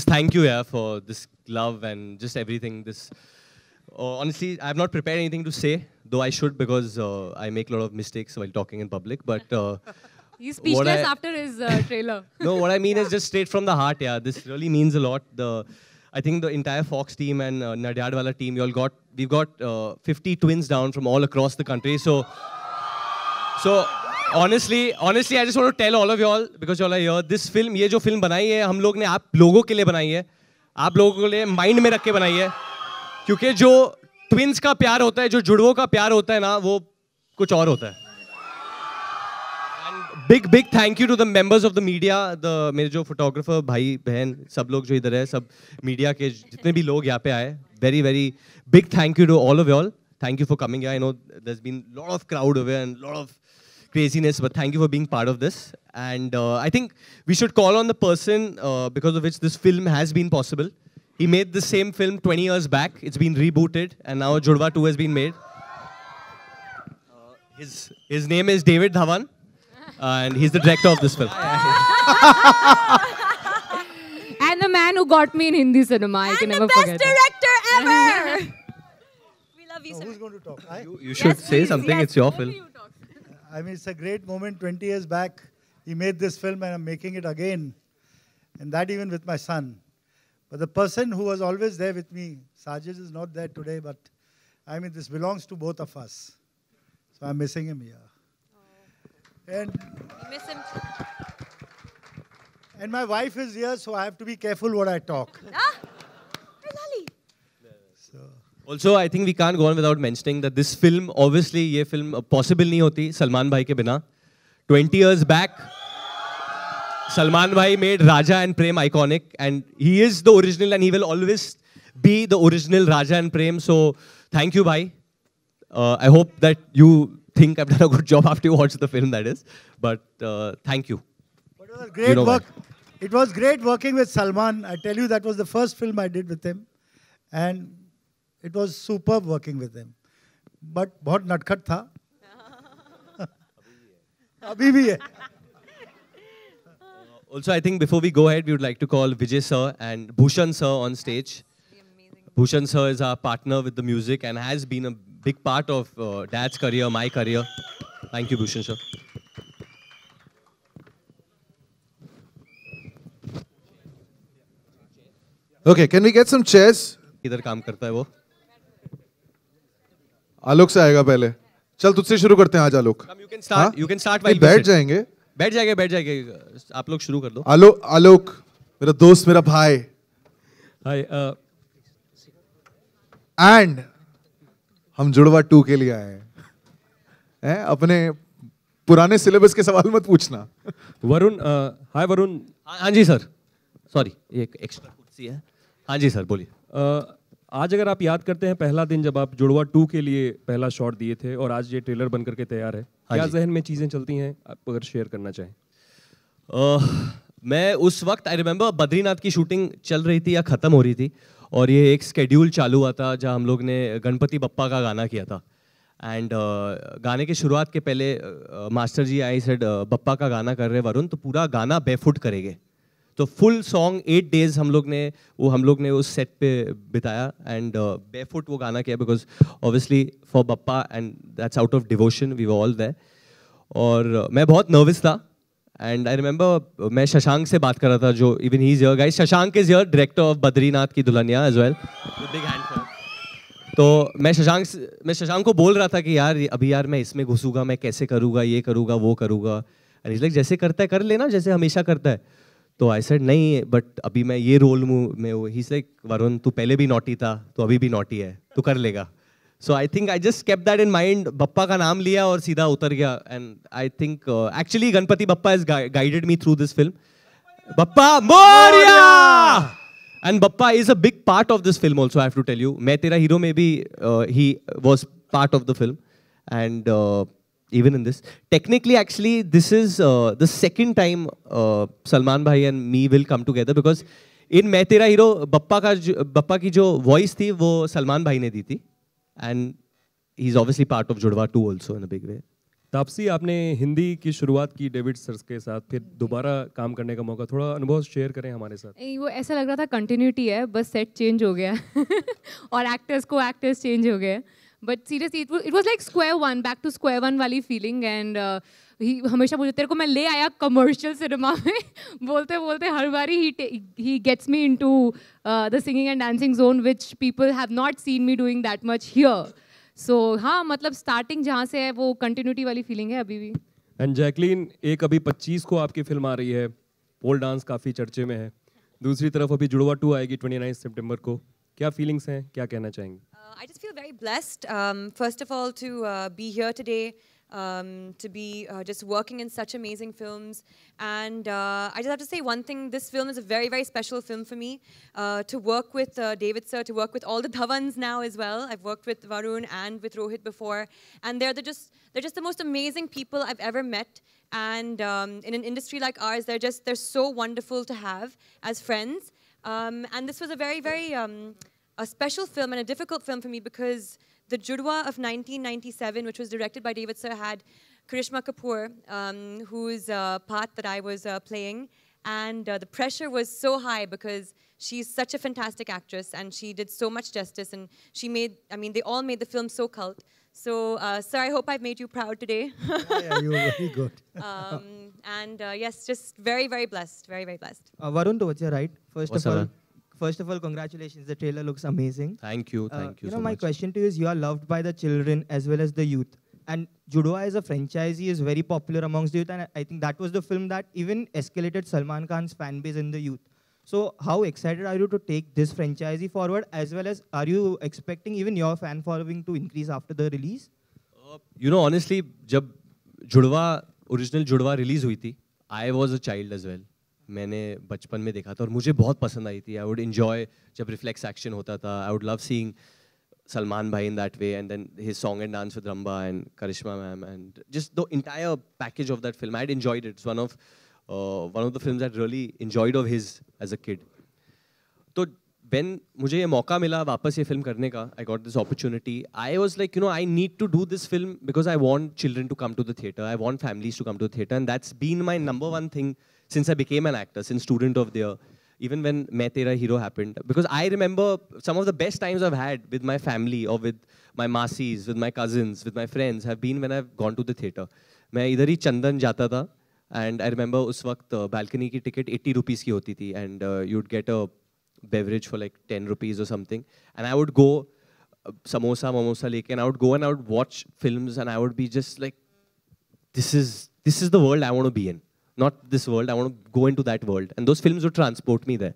just thank you, yeah, for this love and just everything. This honestly, I have not prepared anything to say, though I should because I make a lot of mistakes while talking in public. But He's speechless after his trailer. no, what I mean is just straight from the heart. Yeah, this really means a lot. I think the entire Fox team and Nadyadwala team, we've got 50 twins down from all across the country. So honestly, I just want to tell all of y'all, because y'all are here, this film, ये जो film बनाई है, हम लोग ने आप लोगों के लिए बनाई है, आप लोगों के लिए mind में रख के बनाई है, क्योंकि जो twins का प्यार होता है, जो जुड़वों का प्यार होता है ना, वो कुछ और होता है. Big thank you to the members of the media, मेरे जो photographer भाई बहन सब लोग जो इधर है, सब media के जितने भी लोग यहाँ पे आए, very big thank you to all of y'all. Thank you for coming here. I know there's been a lot of crowd over and a lot of craziness, but thank you for being part of this. And I think we should call on the person because of which this film has been possible. He made the same film 20 years back. It's been rebooted, and now Judwaa 2 has been made. His name is David Dhawan. And he's the director of this film. And the man who got me in Hindi cinema. I can never forget. And the best director ever! We love you, sir. Who's going to talk? You should say something. It's your film. I mean, it's a great moment. 20 years back, he made this film and I'm making it again. And that even with my son. But the person who was always there with me, Sajid is not there today, but I mean, this belongs to both of us. So I'm missing him here. And We miss him. And my wife is here, so I have to be careful what I talk. Where's Ali? So, Also, I think we can't go on without mentioning that this film, obviously, ये film possible नहीं होती सलमान भाई के बिना. 20 years back, Salman Bhai made Raja and Prem iconic, and he is the original, and he will always be the original Raja and Prem. So, thank you, Bhai. I hope that you think I've done a good job after you watch the film, that is. But thank you. but it was great work. It was great working with Salman. I tell you, that was the first film I did with him. And it was superb working with him. But बहुत नटखट था. अभी भी है. Also, I think before we go ahead, we would like to call Vijay sir and Bhushan sir on stage. Bhushan sir is our partner with the music and has been a big part of Dad's career, my career. Thank you, Bhushan sir. Okay, can we get some chairs? किधर काम करता है वो? आलोक से आएगा पहले. चल तुझसे शुरू करते हैं आज आलोक. Come, you can start. हाँ? You can start नहीं, while we बैठ sit. जाएंगे. बैठ जाएंगे. आप लोग शुरू कर दो. आलोक, मेरा दोस्त, मेरा भाई. Hi. And हम जुड़वा 2 के लिए आए हैं. अपने पुराने सिलेबस के सवाल मत पूछना. वरुण, हाय वरुण. हाँ जी सर. सॉरी, एक एक्स्ट्रा कुर्सी है. हाँ जी सर, बोलिए. आज अगर आप याद करते हैं पहला दिन जब आप जुड़वा 2 के लिए पहला शॉट दिए थे और आज ये ट्रेलर बनकर के तैयार है, क्या जहन में चीजें चलती हैं, आप अगर शेयर करना चाहें? मैं उस वक्त आई रिमेंबर बद्रीनाथ की शूटिंग चल रही थी या ख़त्म हो रही थी और ये एक स्केड्यूल चालू हुआ था जहाँ हम लोग ने गणपति बप्पा का गाना किया था. एंड गाने की शुरुआत के पहले master ji I said Bappa का गाना कर रहे वरुण, तो पूरा गाना बेफुट करेंगे. तो फुल सॉन्ग 8 डेज हम लोग ने उस सेट पे बिताया एंड बेफुट वो गाना किया because obviously for Bappa and that's out of devotion, we were all there. और मैं बहुत नर्वस था एंड आई रिमेंबर मैं शशांक से बात कर रहा था, जो even he is here guys. Shashank is here, director of Badrinath Ki Dulhania as well. Big hand for. तो मैं शशांक को बोल रहा था कि यार मैं इसमें घुसूंगा, मैं कैसे करूँगा, ये करूँगा, वो करूँगा. एंड इज लाइक जैसे करता है कर लेना, जैसे हमेशा करता है. तो आई सेड नहीं, बट अभी मैं ये रोल में हूँ. ही इज लाइक वरुण, तू पहले भी नॉटी था, तो अभी भी नॉटी है, तू कर लेगा. So I think I just kept that in mind. Bappa का नाम लिया और सीधा उतर गया. And I think actually Ganpati Bappa has guided me through this film. Bappa Morya. And Bappa is a big part of this film also. I have to tell you, Main Tera Hero में भी he was part of the film. And even in this, technically actually this is the second time Salman bhai and me will come together because in मैं Tera hero Bappa की जो voice थी वो सलमान भाई ने दी थी and he's obviously part of जुड़वा 2 also in a big way. Taapsee, आपने हिंदी की शुरुआत की डेविड सर के साथ, फिर दोबारा काम करने का मौका, थोड़ा अनुभव शेयर करें हमारे साथ। वो ऐसा लग रहा था कंटिन्यूटी है, बस सेट चेंज हो गया और एक्टर्स चेंज हो गए, but seriously it was like square one, back to square one वाली फीलिंग। एंड हमेशा बोलते तेरे को मैं ले आया कमर्शियल सिनेमा में बोलते बोलते हर बारी he gets me into the singing and dancing zone which people have not seen me doing that much here. So हाँ, मतलब स्टार्टिंग जहाँ से है वो कंटिन्यूटी वाली फीलिंग है अभी भी। एंड जैकलीन, एक अभी 25 को आपकी फिल्म आ रही है, पोल डांस काफ़ी चर्चे में है, दूसरी तरफ अभी जुड़वा 2 आएगी 29 सितंबर को, क्या फीलिंग्स हैं, क्या कहना चाहेंगे? I just feel very blessed, first of all, to be here today, to be just working in such amazing films. And I just have to say one thing, this film is a very, very special film for me. To work with David sir, to work with all the Dhavans now as well. I've worked with Varun and with Rohit before. And they're just the most amazing people I've ever met. And in an industry like ours, they're so wonderful to have as friends. And this was a very, very a special film and a difficult film for me because the Judwa of 1997, which was directed by David sir, had Karishma Kapoor, whose part that I was playing. And the pressure was so high because she's such a fantastic actress and she did so much justice. And they all made the film so cult. So, sir, I hope I've made you proud today. Yeah, you were very good. And yes, just very, very blessed. Very, very blessed. Varun, towards your right. What's First of all, congratulations. The trailer looks amazing. Thank you so much. My question to you is, you are loved by the children as well as the youth. And Judwa as a franchisee is very popular amongst the youth. And I think that was the film that even escalated Salman Khan's fan base in the youth. So how excited are you to take this franchisee forward, as well as are you expecting even your fan following to increase after the release? Honestly, जब original Judwa release हुई थी, I was a child as well. मैंने बचपन में देखा था और मुझे बहुत पसंद आई थी. I would enjoy जब reflex action होता था. I would love seeing Salman bhai in that way, and then his song and dance with Ramba and Karishma ma'am, and just the entire package of that film. I'd enjoyed it. It's one of the films I really enjoyed of his as a kid. तो when मुझे ये मौका मिला वापस ये film करने का, I got this opportunity. I was like, I need to do this film because I want children to come to the theatre. I want families to come to the theatre, and that's been my number one thing since I became an actor, since Student of the Year, even when Main Tera Hero happened. Because I remember some of the best times I've had with my family or with my masis, with my cousins, with my friends have been when I've gone to the theatre. मैं इधर ही चंदन जाता था, and I remember उस वक्त balcony की ticket 80 rupees की होती थी, and you'd get a beverage for like 10 rupees or something. And I would go samosa, mamosa leke, and I would go and I would watch films, and I would be just like, this is the world I want to be in. Not this world, I want to go into that world. And those films would transport me there.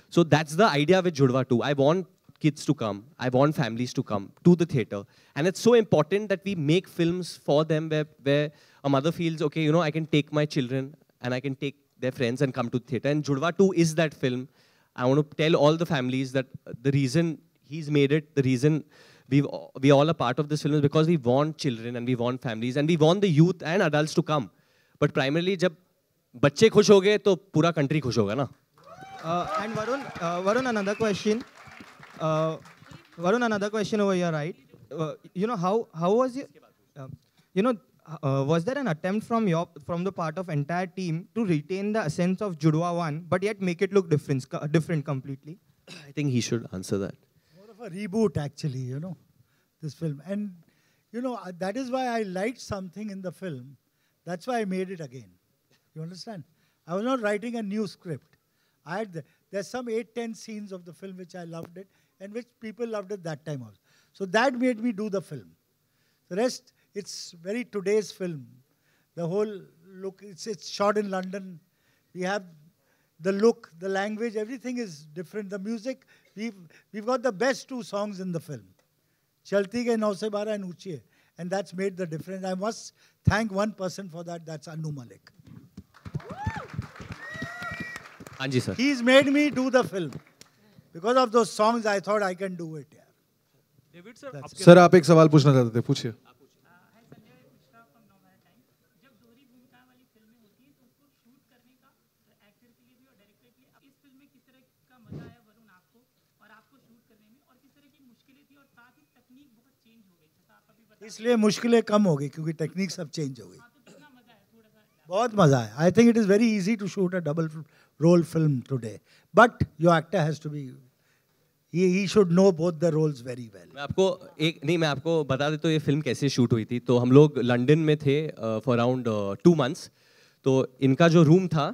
So that's the idea with Judwa 2. I want kids to come. I want families to come to the theatre. And it's so important that we make films for them where a mother feels, okay, I can take my children and I can take their friends and come to the theatre. And Judwa 2 is that film. I want to tell all the families that the reason he's made it, the reason we all are part of this film is because we want children and we want families and we want the youth and adults to come. But primarily, जब बच्चे खुश हो गए तो पूरा country खुश होगा ना. And Varun, another question. Varun, another question over here, right? How was it? Was there an attempt from the part of entire team to retain the essence of Judwa 1, but yet make it look different completely? I think he should answer that. More of a reboot, actually, this film. And, that is why I liked something in the film. That's why I made it again. You understand? I was not writing a new script. There's some 8-10 scenes of the film which I loved it and which people loved at that time also. So that made me do the film. The rest, it's very today's film. The whole look, it's shot in London. We have the look, the language, everything is different. The music, we've got the best 2 songs in the film. Chalti Ke Naw Se Bara and Uchiye. And that's made the difference. I must thank one person for that. That's Anu Malik. Anji sir. He's made me do the film. Because of those songs, I thought I can do it. Yeah. David sir, sir आप एक सवाल पूछना चाहते थे, पूछिए. इसलिए मुश्किलें कम हो गई क्योंकि टेक्निक सब चेंज हो गई. बहुत मजा है. I think it is very easy to shoot a double role film today, but your actor has to be, he should know both the roles very well. मैं आपको बता देता हूँ ये फिल्म कैसे शूट हुई थी. तो हम लोग लंदन में थे फॉर अराउंड 2 months. तो इनका जो रूम था,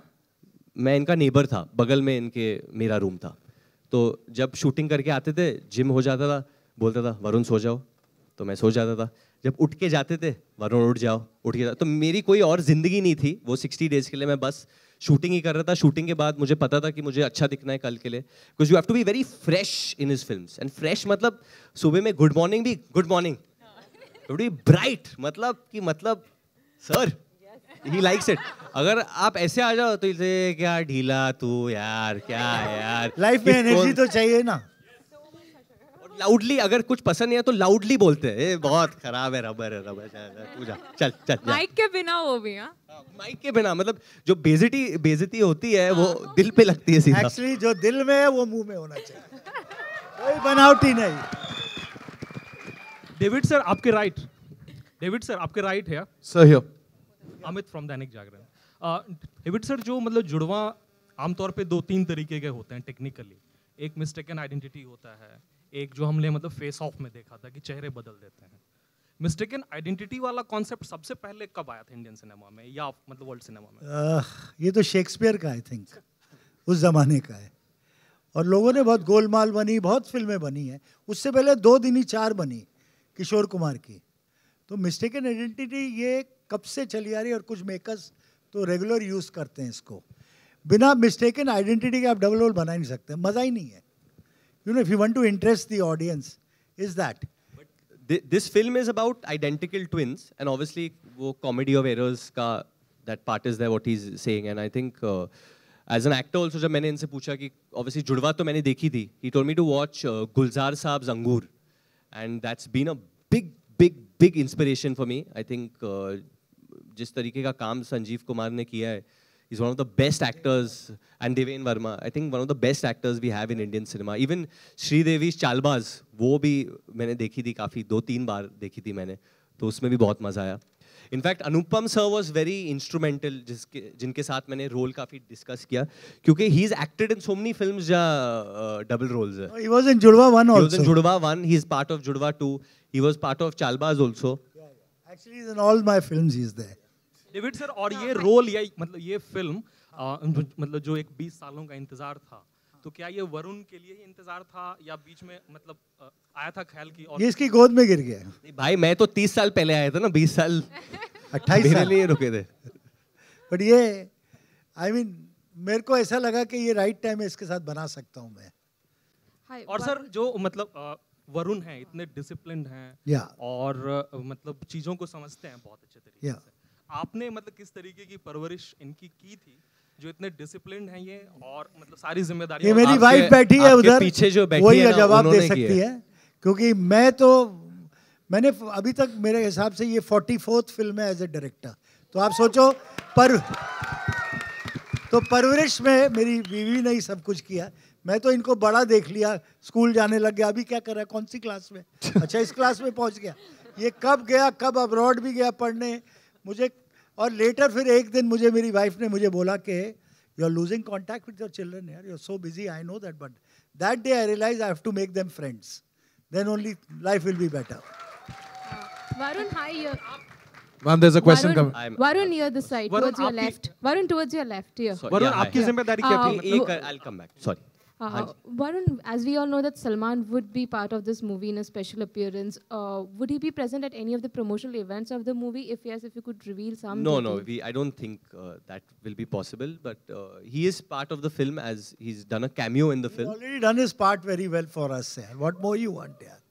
मैं इनका नेबर था, बगल में इनके मेरा रूम था. तो जब शूटिंग करके आते थे, जिम हो जाता था, बोलता था वरुण सो जाओ, तो मैं सो जाता था. जब उठ के जाते थे, वरुण उठ जाओ, उठ के तो मेरी कोई और जिंदगी नहीं थी. वो 60 days के लिए मैं बस शूटिंग ही कर रहा था. शूटिंग के बाद मुझे पता था कि मुझे अच्छा दिखना है कल के लिए, because you have to be very fresh in his films. And fresh मतलब सुबह में गुड मॉर्निंग भी गुड मॉर्निंग, बी ब्राइट, मतलब सर ही लाइक्स इट. अगर आप ऐसे आ जाओ तो इसे क्या ढीला तू यार, क्या है यार. लाइफ में एनर्जी तो चाहिए ना. लाउडली अगर कुछ पसंद नहीं है तो लाउडली बोलते हैं, बहुत खराब है, रबर तू जा, चल माइक के बिना वो भी. माइक के बिना मतलब जो बेइज्जती होती है वो दिल पे लगती है सीधा. एक्चुअली जो दिल में है वो मुंह में होना चाहिए, कोई बनावटी नहीं. डेविड सर आपके राइट है sir. Here Amit from Dainik Jagran. David sir, जो मतलब जुड़वा आमतौर पे 2-3 तरीके के होते हैं टेक्निकली. एक मिस्टेकन आइडेंटिटी होता है, एक जो हमने मतलब फेस ऑफ में देखा था कि चेहरे बदल देते हैं. मिस्टेकन आइडेंटिटी वाला कॉन्सेप्ट सबसे पहले कब आया था इंडियन सिनेमा में या मतलब वर्ल्ड सिनेमा में? ये तो शेक्सपियर का आई थिंक उस जमाने का है. और लोगों ने बहुत गोलमाल बनी, बहुत फिल्में बनी हैं. उससे पहले 2 दिन ही 4 बनी किशोर कुमार की. तो मिस्टेकन आइडेंटिटी ये कब से चली आ रही है, और कुछ मेकर्स तो रेगुलर यूज करते हैं इसको. बिना मिस्टेकन आइडेंटिटी के आप डबल रोल बना ही नहीं सकते, मजा ही नहीं है. You know, if you want to interest the audience, is that. This film is about identical twins, and obviously वो comedy of errors का that part is there what he's saying, and I think as an actor also जब मैंने इनसे पूछा कि obviously जुड़वा तो मैंने देखी थी, he told me to watch गुलजार साहब अंगूर, and that's been a big inspiration for me. I think जिस तरीके का काम संजीव कुमार ने किया है, he's one of the best actors, and Deven Verma, I think one of the best actors we have in Indian cinema. Even Sridevi's Chaalbaaz वो भी मैंने देखी थी, काफ़ी 2-3 बार देखी थी मैंने, तो उसमें भी बहुत मज़ा आया. In fact Anupam sir was very instrumental, जिनके साथ मैंने रोल काफ़ी डिस्कस किया, क्योंकि he is acted in so many films जहाँ डबल रोल्स है. He was in Judwa 1 also. He was in Judwa 1, he is part of Judwa 2, he was part of Chaalbaaz also. Actually, he's in all my films he is there. David sir, और ये role या मतलब ये film मतलब जो एक 20 सालों का इंतजार था, तो क्या ये वरुण के लिए ही इंतजार था या बीच में मतलब आया था ख्याल की? और ये इसकी गोद में गिर गया. भाई मैं तो 30 साल पहले आया था ना, 20 साल 28 साल लिए रुके थे. बट ये आई मीन मेरे को ऐसा लगा कि ये राइट टाइम है, इसके साथ बना सकता हूँ मैं. और सर जो मतलब वरुण है, इतने डिसिप्लिन्ड हैं और मतलब चीजों को समझते हैं बहुत अच्छे तरीके से. आपने मतलब किस तरीके की परवरिश इनकी की थी जो इतने डिसिप्लिन्ड हैं ये, और मतलब सारी जिम्मेदारी? ये मेरी वाइफ बैठी है उधर, पीछे जो बैठी वही है ना, जवाब दे सकती है, क्योंकि मैंने अभी तक मेरे हिसाब से ये 44th फिल्म है एज ए डायरेक्टर. तो आप सोचो तो परवरिश में मेरी बीवी ने ही सब कुछ किया. मैं तो इनको बड़ा देख लिया, स्कूल जाने लग गया, अभी क्या कर रहा है, कौन सी क्लास में, अच्छा इस क्लास में पहुंच गया. ये कब गया, कब अब्रॉड भी गया पढ़ने मुझे. और लेटर फिर एक दिन मुझे मेरी वाइफ ने मुझे बोला कि you are losing contact with your children यार, you are so busy, I know that, but that day I realise I have to make them friends, then only life will be better. Varun, hi. Ma'am, there's a question coming. Varun, near the side, towards your left. Varun, towards your left, here. Varun, आपकी जिम्मेदारी क्या थी? I'll come back. Sorry. Varun, as we all know that Salman would be part of this movie in a special appearance. Would he be present at any of the promotional events of the movie? If yes, if you could reveal some. No, details. I don't think that will be possible. But he is part of the film, as he's done a cameo in the film. He's already done his part very well for us. Yaar. What more you want, yaar?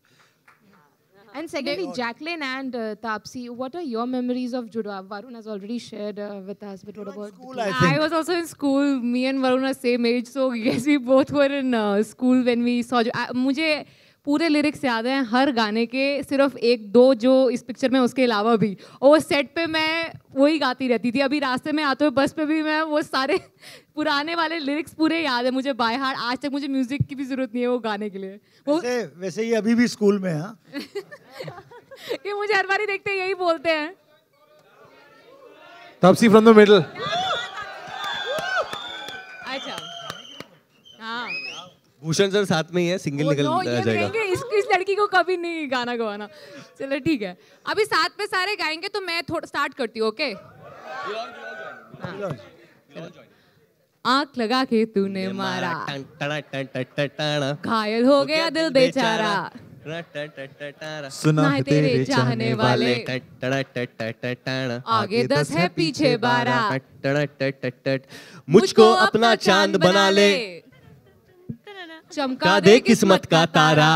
And secondly, Jacqueline and Taapsee, what are your memories of Judwa? Varun has already shared with us, but what about school, I think. I was also in school. Me and Varun are same age, so yes, we both were in school when we saw. मुझे पूरे lyrics याद हैं हर गाने के, सिर्फ एक दो जो इस पिक्चर में उसके अलावा भी। और वो सेट पे मैं वही गाती रहती थी। अभी रास्ते में आते हुए बस पे भी मैं वो सारे पुराने वाले लिरिक्स पूरे याद है मुझे बाय हार्ट। आज तक मुझे म्यूजिक की भी जरूरत नहीं है वो गाने के लिए। वो वैसे ही अभी भी स्कूल में हाँ ये मुझे हर बार देखते यही बोलते हैं। Taapsee from the middle. अच्छा हाँ भूषण सर साथ में ही है, सिंगल निकल जाएगा। इस लड़की को कभी नहीं गाना गवाना। चलो ठीक है, अभी साथ में सारे गाएंगे तो मैं थोड़ा स्टार्ट करती हूँ। ओके आंख लगा के तूने मारा, घायल हो गया दिल बेचारा, सुना है तेरे चाहने वाले, आगे 10 है पीछे 12, मुझको अपना चांद बना ले, चमका दे किस्मत का तारा।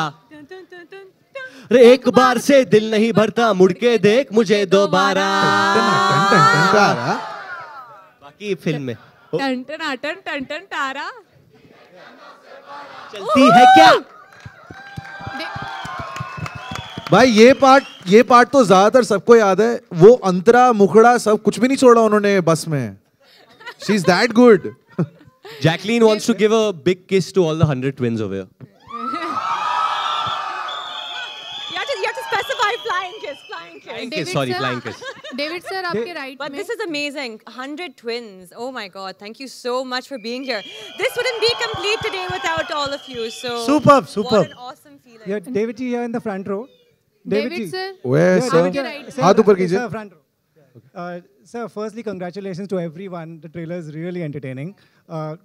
अरे एक बार से दिल नहीं भरता, मुड़ के देख मुझे दोबारा। बाकी फिल्म में टन टन टन टन टन तारा चलती है क्या? भाई ये पार्ट तो ज्यादातर सबको याद है। वो अंतरा मुखड़ा सब कुछ भी नहीं छोड़ा उन्होंने बस में। She is that good. Jacqueline wants to give a big kiss to all the 100 twins over here. You have to specify flying kiss. Flying kiss, sorry, flying kiss. David sir आपके राइट But में this is amazing. 100 twins. Oh my God. Thank you so much for being here. This wouldn't be complete today without all of you. So Superb. What an awesome feeling. Yeah, David ji here in the front row. David sir Where, Yeah, sir? David ji, sir, हाथ ऊपर कीजिए। Sir, front row. Sir, firstly, congratulations to everyone. The trailer is really entertaining.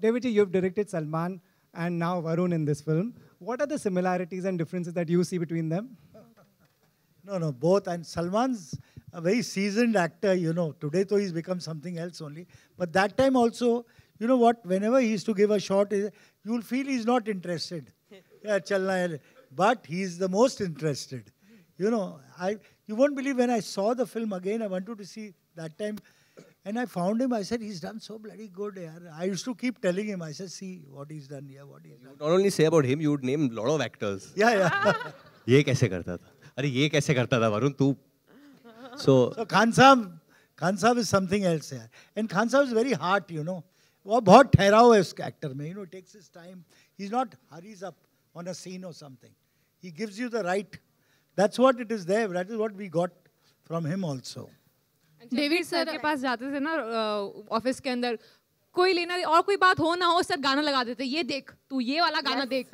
David ji, you've directed Salman and now Varun in this film. What are the similarities and differences that you see between them? No, both. And Salman's a very seasoned actor, you know. Today, though, he's become something else only. But that time also, you know what, whenever he used to give a shot, you'll feel he's not interested. Yeah, chalna hai. But he's the most interested. You know, you won't believe when I saw the film again, I wanted to see that time. And I found him, I said, he's done so bloody good. Yaar. I used to keep telling him, I said, see what he's done here, what he's done. Not only say about him, you would name a lot of actors. Yeah. ये कैसे करता था? अरे ये कैसे करता था वरुण तू? So Khan Sahab is something else here. And Khan Sahab is very hard, you know. वो बहुत ठहराव है उसके actor में. You know, it takes his time. He's not hurries up on a scene or something. He gives you the right. That's what it is there. That is what we got from him also. David sir के पास जाते थे ना office के अंदर, कोई लेना और कोई बात हो ना हो सर गाना लगा देते, ये देख तू ये वाला गाना देख,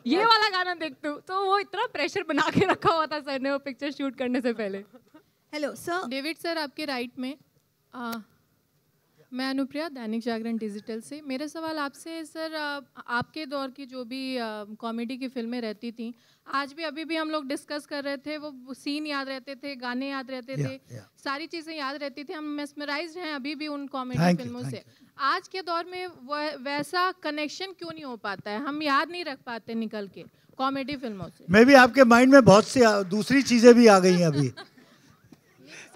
ये वाला गाना देख तू। तो वो इतना प्रेशर बना के रखा हुआ था सर ने वो पिक्चर शूट करने से पहले। Hello sir. डेविड सर आपके राइट में मैं अनुप्रिया दैनिक जागरण डिजिटल से। मेरा सवाल आपसे है सर, आपके दौर की जो भी कॉमेडी की फिल्में रहती थी, आज भी अभी भी हम लोग डिस्कस कर रहे थे, वो सीन याद रहते थे, गाने याद रहते थे, सारी चीज़ें याद रहती थी, हम मेस्मराइज्ड हैं अभी भी उन कॉमेडी फिल्मों से। आज के दौर में वैसा कनेक्शन क्यों नहीं हो पाता है? हम याद नहीं रख पाते निकल के कॉमेडी फिल्मों से। मे भी आपके माइंड में बहुत सी दूसरी चीजें भी आ गई हैं अभी।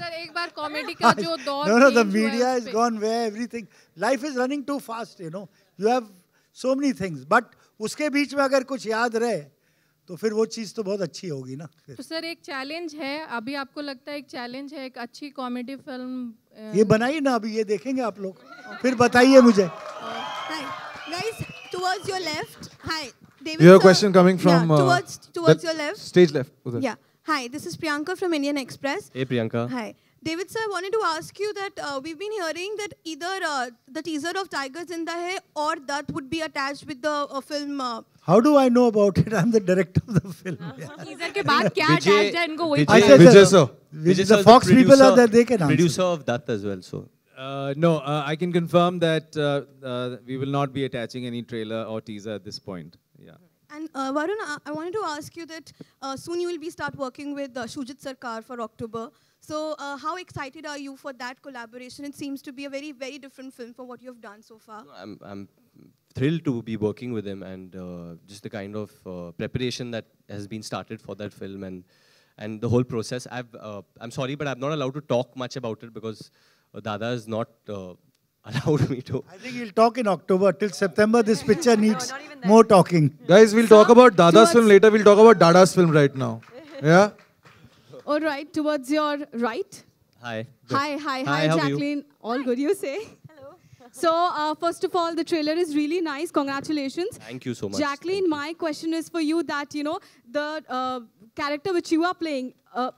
सर एक बार कॉमेडी का जो दौर No, the media has gone where everything, life is running too fast, you know. You have so many things, but उसके बीच में अगर कुछ याद रहे तो फिर वो चीज़ तो बहुत अच्छी होगी ना। तो सर एक चैलेंज है, अभी आपको लगता है एक चैलेंज है एक अच्छी कॉमेडी फिल्म ये बनाइए ना, अभी ये देखेंगे आप लोग, फिर बताइए मुझे। Hi, guys, towards your left. Hi, David. Your sir. question coming from towards your left. Stage left. उधर. Yeah. Hi, this is Priyanka from Indian Express. Hey Priyanka. Hi. David sir, I wanted to ask you that we've been hearing that either the teaser of Tiger Zinda Hai or that would be attached with the film. How do I know about it? I'm the director of the film. Teaser के बाद क्या attached है इनको वही Vijay sir. The Fox people are there, they can answer. Producer of that as well, so. No, I can confirm that we will not be attaching any trailer or teaser at this point. Yeah. And Varun, I wanted to ask you that soon you will be start working with Shujit Sarkar for October. So how excited are you for that collaboration? It seems to be a very, very different film from what you have done so far. I'm thrilled to be working with him and just the kind of preparation that has been started for that film and the whole process. I'm sorry, but I'm not allowed to talk much about it because Dada is not allowed me to. I think he'll talk in October. Till September, this picture needs more talking. Guys, we'll talk about Dada's film later. We'll talk about Dada's film right now. Yeah? All right, towards your right. Hi. Hi, how are you? Jacqueline. All good, you say? Hello. So, first of all, the trailer is really nice. Congratulations. Thank you so much. Jacqueline, my question is for you that, you know, the character which you are playing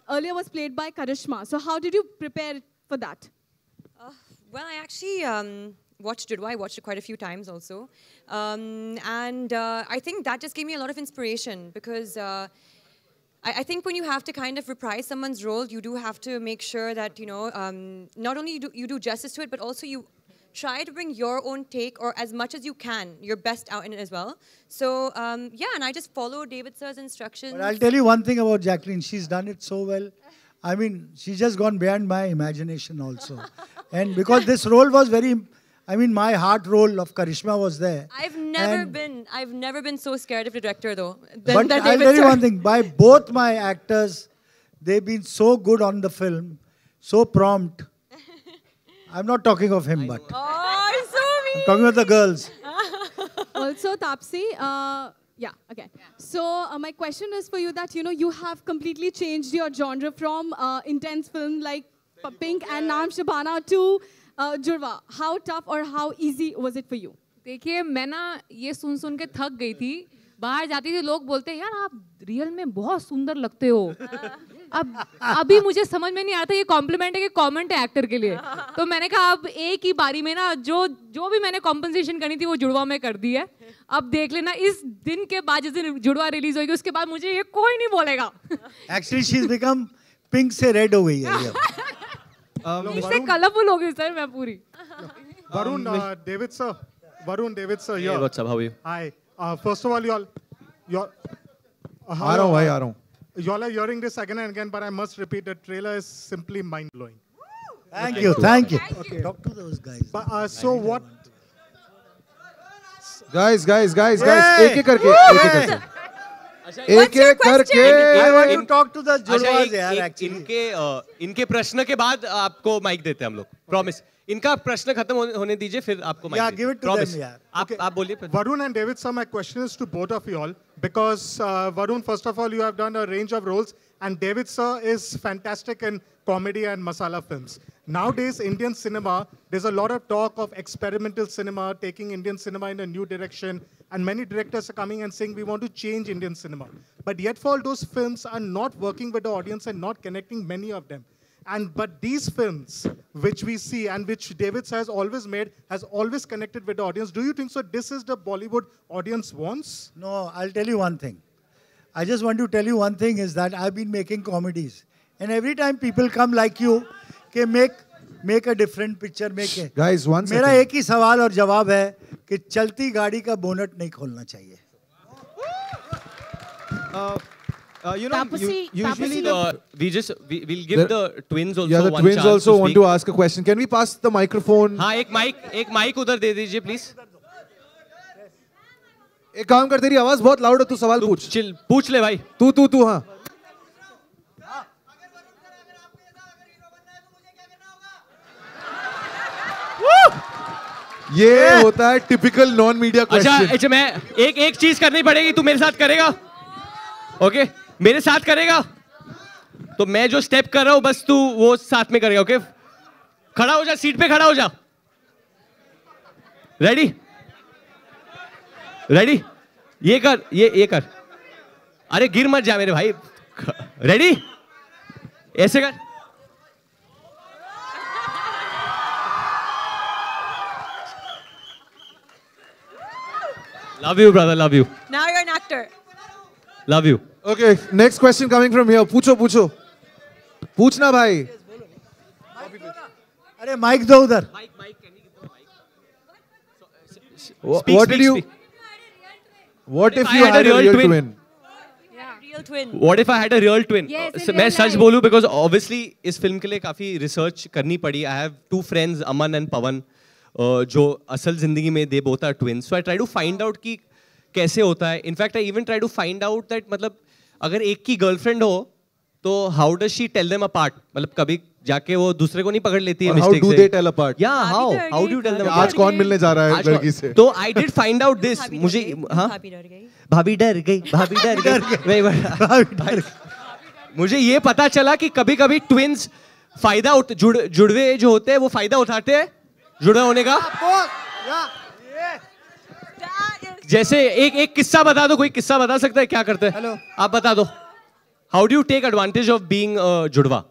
earlier was played by Karishma. So, how did you prepare for that? Well, I actually watched Judwaa. I watched it quite a few times also. I think that just gave me a lot of inspiration because I think when you have to kind of reprise someone's role, you do have to make sure that, you know, not only you do justice to it, but also you try to bring your own take or as much as you can, your best out in it as well. So, yeah, and I just followed David sir's instructions. But I'll tell you one thing about Jacqueline. She's done it so well. I mean, she's just gone beyond my imagination also. And because this role was very, I mean, my heart role of Karishma was there. I've never been so scared of a director though. But I'll tell you one thing, by both my actors, they've been so good on the film, so prompt. I'm not talking of him, but oh, so mean. I'm talking about the girls. Also, Taapsee, yeah, okay. So, my question is for you that, you know, you have completely changed your genre from intense film like Pink and Naam Shabana to Judwaa. How tough or how easy was it for you? देखिए मैं ना ये सुन के थक गई थी. बाहर जाती थी लोग बोलते हैं यार आप रियल में बहुत सुंदर लगते हो. अब अभी मुझे समझ में नहीं आता ये कॉम्प्लीमेंट है कि कमेंट है एक्टर के लिए. तो मैंने कहा अब एक ही बारी में ना जो भी मैंने कॉम्पनसेशन करनी थी वो जुड़वा में कर दी है. अब देख लेना इस दिन के बाद जिस दिन जुड़वा रिलीज होगी उसके बाद मुझे ये कोई नहीं बोलेगा. Actually, she's become pink से red हो गई है. इससे कलरफुल हो गई सर मैं पूरी. Varun, David sir. Varun, David sir here. Hey, what's up? How are you? Hi. First of all, y'all. आ रहा हूँ भाई, आ रहा हूँ. Y'all are hearing this again and again, but I must repeat, the trailer is simply mind-blowing. Thank you. Okay, talk to those guys. But, so what? Guys, एक-एक करके. एक-एक करके. I want to talk to the Judwaas यार actually. इनके प्रश्न के बाद आपको माइक देते हैं हम लोग. Promise. इनका प्रश्न खत्म होने दीजिए फिर आपको mic. Yeah, give it to them यार. आप बोलिए. Varun and David sir, my question is to both of you all because Varun, first of all, you have done a range of roles, and David sir is fantastic in comedy and masala films. Nowadays, Indian cinema, there's a lot of talk of experimental cinema, taking Indian cinema in a new direction, and many directors are coming and saying we want to change Indian cinema. But yet, for all those films are not working with the audience and not connecting many of them. But these films, which we see and which David has always made, has always connected with the audience. Do you think so? This is the Bollywood audience wants? No, I'll tell you one thing. I just want to tell you one thing is that I've been making comedies. And every time people come like you, कि make a different picture, make it. Guys, one second. मेरा एक ही सवाल और जवाब है कि चलती गाड़ी का बोनट नहीं खोलना चाहिए. You know, usually we'll give the twins also. Yeah, the one twins chance also to want speak. to ask a question. Can we pass the microphone? हाँ एक माइक उधर दे दीजिए please. एक काम कर, तेरी आवाज बहुत लाउड है, तू सवाल पूछ. पूछ ले भाई. तू हाँ. ये होता है टिपिकल नॉन मीडिया क्वेश्चन. अच्छा मैं एक चीज करनी पड़ेगी, तू मेरे साथ करेगा? ओके मेरे साथ करेगा तो मैं जो स्टेप कर रहा हूं बस तू वो साथ में करेगा. ओके खड़ा हो जा, सीट पे खड़ा हो जा. रेडी ये कर. अरे गिर मत जा मेरे भाई. रेडी ऐसे कर. Love you, brother. Love you. Now you're an actor. Love you. Okay, next question coming from here. पूछो. पूछना भाई. अरे माइक दो उधर. What did you? What if you had a real twin? Real twin. What if I had a real twin? Yes, मैं सच बोलूं because obviously इस film के लिए काफी research करनी पड़ी. I have two friends, Aman and Pawan, जो असल जिंदगी में they both are twins. So I try to find out कि कैसे होता है. In fact, I even try to find out that मतलब अगर एक की गर्लफ्रेंड हो तो how does she tell them apart? मतलब कभी जाके वो दूसरे को नहीं पकड़ लेती है How मिस्टेक do से? they tell apart? Yeah, how do you tell them apart? आज कौन मिलने जा रहा है लड़की से? तो I did find out this. मुझे हाँ भाभी डर गई भाभी डर गई। मुझे ये पता चला कि कभी कभी ट्विंस फायदा जुड़वे जो होते हैं वो फायदा उठाते हैं जुड़वा होने का। जैसे एक किस्सा बता दो, कोई किस्सा बता सकता है क्या करते हैं? आप बता दो। How do you take advantage of being जुड़वा?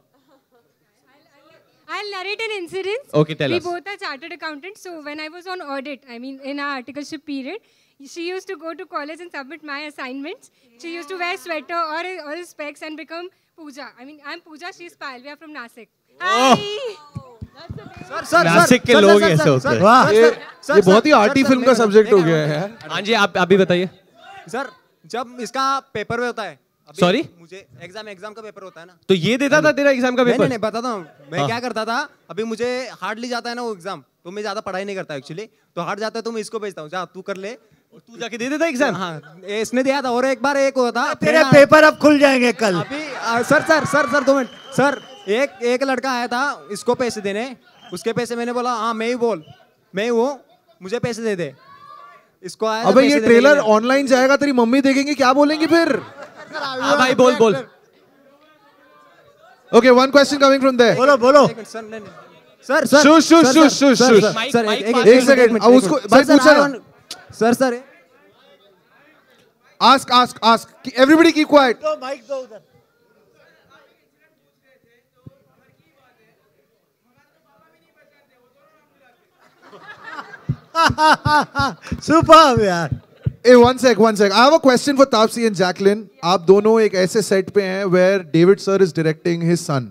I'll narrate an incident. Okay, tell us. We both are chartered accountants. So when I was on audit, I mean in our articleship period, she used to go to college and submit my assignments. She used to wear sweater or specs and become Pooja. I mean, I'm Pooja, she's Payal. We are from Nasik. Hi! Nashik के लोग ऐसे होते हैं। ये बहुत ही arty film का subject हो गया है यार। हाँ जी, आप भी बताइए। सर, जब इसका पेपर में होता है, सॉरी, मुझे एग्जाम का पेपर होता है ना, तो ये देता था तेरा एग्जाम का पेपर? नहीं बताता हूँ मैं क्या करता था। अभी मुझे हार्डली जाता है ना वो एग्जाम, तो मैं ज्यादा पढ़ाई नहीं करता एक्चुअली। तो हार्ड जाता है तो मैं इसको भेजता हूँ, जा तू कर ले, तू जाके दे देता एग्जाम। हाँ, इसने दिया था। और एक बार एक हुआ था, तेरे पेपर अब खुल जाएंगे कल। अभी सर 2 मिनट। सर, एक लड़का आया था इसको पैसे देने, उसके पैसे मैंने बोला हाँ मैं ही हूँ, मुझे पैसे दे दे। इसको आया। अबे ये ट्रेलर ऑनलाइन जाएगा, तेरी मम्मी देखेंगे, क्या बोलेंगी फिर? भाई बोल। Okay, one question coming from there. बोलो। Sir shush. एक सेकंड, अब उसको भाई पूछा ना। Sir Ask. Everybody keep quiet. तो माइक दो उधर। Superb यार। Hey, one sec. I have a question for Taapsee and Jacqueline. आप दोनों एक ऐसे सेट पे हैं where David sir is directing his son.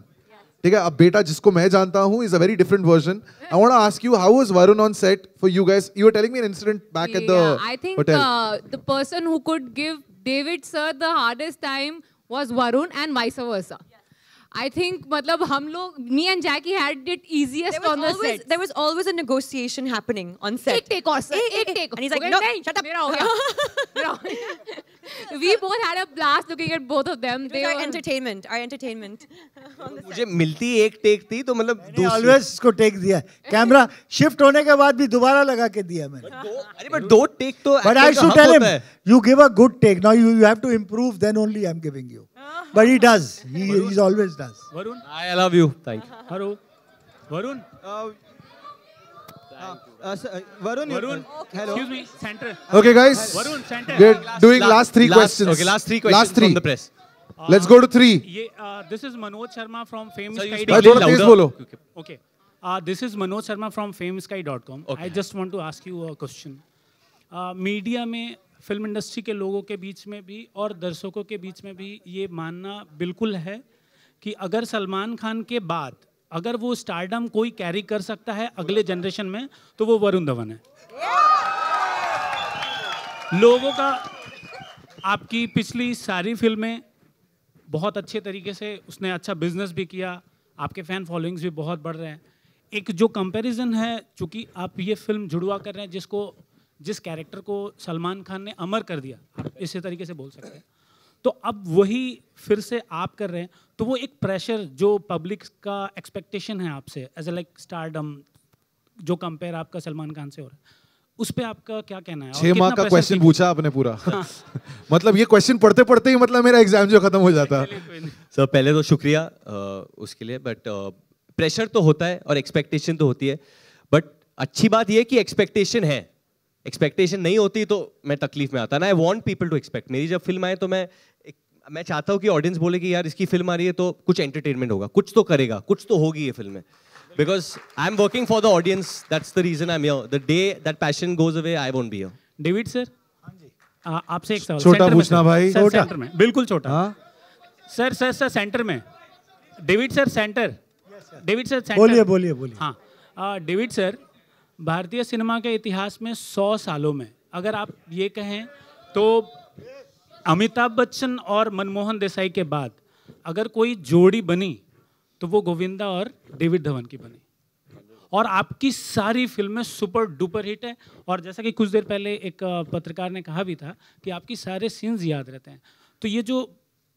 ठीक है, अब बेटा जिसको मैं जानता हूँ is a very different version. I want to ask you, how was Varun on set for you guys? You were telling me an incident back at the I think hotel. The person who could give David sir the hardest time was Varun and vice versa. I think, मतलब हम लोग, me and Jackie had it easiest on the set. There was always a negotiation happening on set. एक take और एक take. And he's like, no, shut up. मेरा हो गया. We both had a blast looking at both of them. They were our entertainment. मुझे मिलती एक take थी तो मतलब ऑलवेज इसको टेक दिया। कैमरा शिफ्ट होने के बाद भी दोबारा लगा के दिया मैंने। अरे बट 2 टेक तो But I should tell him, you give a good take. Now you have to improve. Then only I'm giving you. But he does. He always does. Varun, I love you. Thank you. Hello. Varun. Varun. Hello. Excuse me. Center. Okay, guys. Varun, center. We're doing last 3 questions. Okay, last 3 questions from the press. Let's go to 3. This is Manoj Sharma from Sorry, FameSky. थोड़ा तेज बोलो. Okay. This is Manoj Sharma from FameSky.com. Okay. I just want to ask you a question. Media में, film industry के लोगों के बीच में भी और दर्शकों के बीच में भी ये मानना बिल्कुल है कि अगर सलमान खान के बाद अगर वो स्टारडम कोई कैरी कर सकता है अगले जनरेशन में तो वो वरुण धवन है। लोगों का, आपकी पिछली सारी फिल्में बहुत अच्छे तरीके से, उसने अच्छा बिजनेस भी किया, आपके फैन फॉलोइंग्स भी बहुत बढ़ रहे हैं। एक जो कंपैरिजन है, चूंकि आप ये फिल्म जुड़वा कर रहे हैं जिस कैरेक्टर को सलमान खान ने अमर कर दिया, आप इसी तरीके से बोल सकते हैं, तो अब वही फिर से आप कर रहे हैं, तो वो एक प्रेशर जो पब्लिक का एक्सपेक्टेशन है आपसे एज ए लाइक स्टारडम, जो कंपेयर आपका सलमान खान से हो रहा है, उस पे आपका क्या कहना है? 6 माह का क्वेश्चन पूछा आपने पूरा। मतलब ये क्वेश्चन पढ़ते पढ़ते ही मतलब मेरा एग्जाम जो खत्म हो जाता। सर पहले तो शुक्रिया उसके लिए, बट प्रेशर तो होता है और एक्सपेक्टेशन तो होती है, बट अच्छी बात ये है कि एक्सपेक्टेशन है। एक्सपेक्टेशन नहीं होती तो मैं तकलीफ में आता ना। I want people to expect. मेरी जब फिल्म आए तो मैं चाहता हूँ कि ऑडियंस बोले कि यार इसकी फिल्म आ रही है तो कुछ एंटरटेनमेंट होगा, कुछ तो करेगा, कुछ तो होगी ये फिल्म में। Because I'm working for the audience. That's the reason I'm here. The day that passion goes away, I won't be here. David sir, आपसे एक सवाल। छोटा पूछना भाई। सेंटर में, बिल्कुल छोटा। सर सेंटर में। David sir centre. David sir centre. बोलिए। हाँ, डेविड सर, भारतीय सिनेमा के इतिहास में 100 सालों में अगर आप ये कहें तो अमिताभ बच्चन और मनमोहन देसाई के बाद अगर कोई जोड़ी बनी तो वो गोविंदा और डेविड धवन की बनी, और आपकी सारी फिल्में सुपर डुपर हिट है। और जैसा कि कुछ देर पहले एक पत्रकार ने कहा भी था कि आपकी सारे सीन्स याद रहते हैं। तो ये जो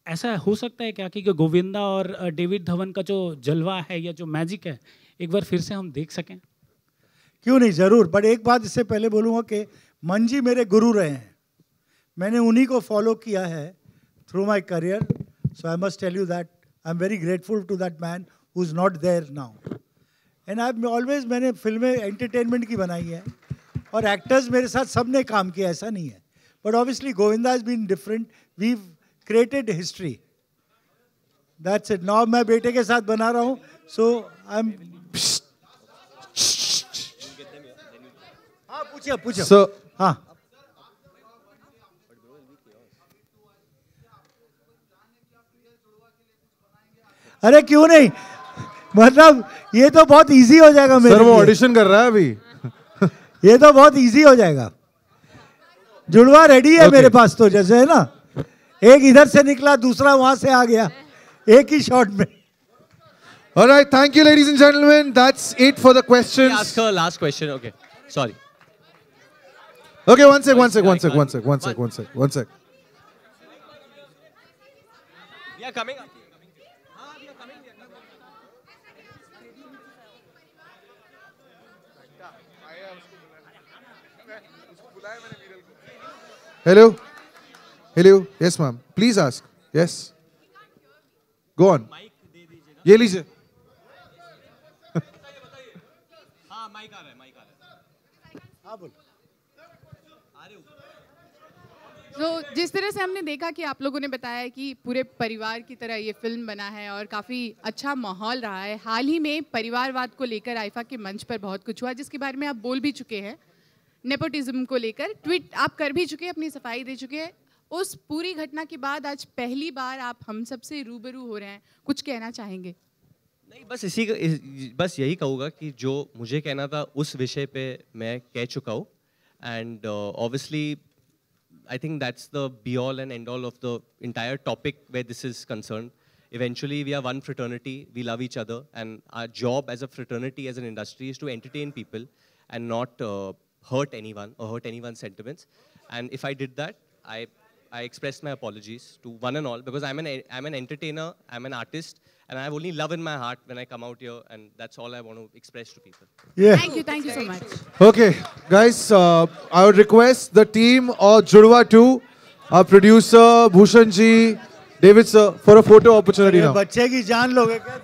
ऐसा हो सकता है क्या कि गोविंदा और डेविड धवन का जो जलवा है या जो मैजिक है एक बार फिर से हम देख सकें? क्यों नहीं, जरूर। बट एक बात इससे पहले बोलूँगा कि मंजी मेरे गुरु रहे हैं, मैंने उन्हीं को फॉलो किया है through my career, so I must tell you that I am very grateful to that man who is not there now. And I always, मैंने फिल्में एंटरटेनमेंट की बनाई है और एक्टर्स मेरे साथ सब ने काम किया, ऐसा नहीं है। But obviously Govinda has been different, we created history, that's it. Now मैं बेटे के साथ बना रहा हूँ, सो आई एम। हाँ पूछिए। So, हाँ, अरे क्यों नहीं, मतलब ये तो बहुत इजी हो जाएगा मेरे सर वो लिए। ऑडिशन कर रहा है अभी। ये तो बहुत इजी हो जाएगा। जुड़वा रेडी है मेरे पास, तो जैसे है ना, एक इधर से निकला दूसरा वहां से आ गया एक ही शॉट में। All right, thank you, ladies and gentlemen. That's it for the questions. Ask her last question. Okay, sorry. Okay, one sec. We are coming up. Hello. Yes, ma'am. Please ask. Yes. Go on. ये लीजिए। हाँ, mic आ रहा है। हाँ बोल। तो जिस तरह से हमने देखा कि आप लोगों ने बताया कि पूरे परिवार की तरह ये फिल्म बना है और काफ़ी अच्छा माहौल रहा है। हाल ही में परिवारवाद को लेकर आईफा के मंच पर बहुत कुछ हुआ जिसके बारे में आप बोल भी चुके हैं। नेपोटिज्म को लेकर ट्वीट आप कर भी चुके हैं, अपनी सफाई दे चुके हैं। उस पूरी घटना के बाद आज पहली बार आप हम सबसे रूबरू हो रहे हैं, कुछ कहना चाहेंगे? नहीं, बस यही कहूँगा कि जो मुझे कहना था उस विषय पे मैं कह चुका हूँ। And obviously I think that's the be-all and end-all of the entire topic where this is concerned. Eventually, we are one fraternity, we love each other, and our job as a fraternity, as an industry, is to entertain people and not hurt anyone or hurt anyone's sentiments. And if I did that, I expressed my apologies to one and all, because I'm an entertainer, I'm an artist, and I have only love in my heart when I come out here, and that's all I want to express to people. Yeah. Thank you so much. Okay, guys, I would request the team of Judwa 2, our producer Bhushan ji, David sir, for a photo opportunity now. बच्चे की जान लोगे क्या?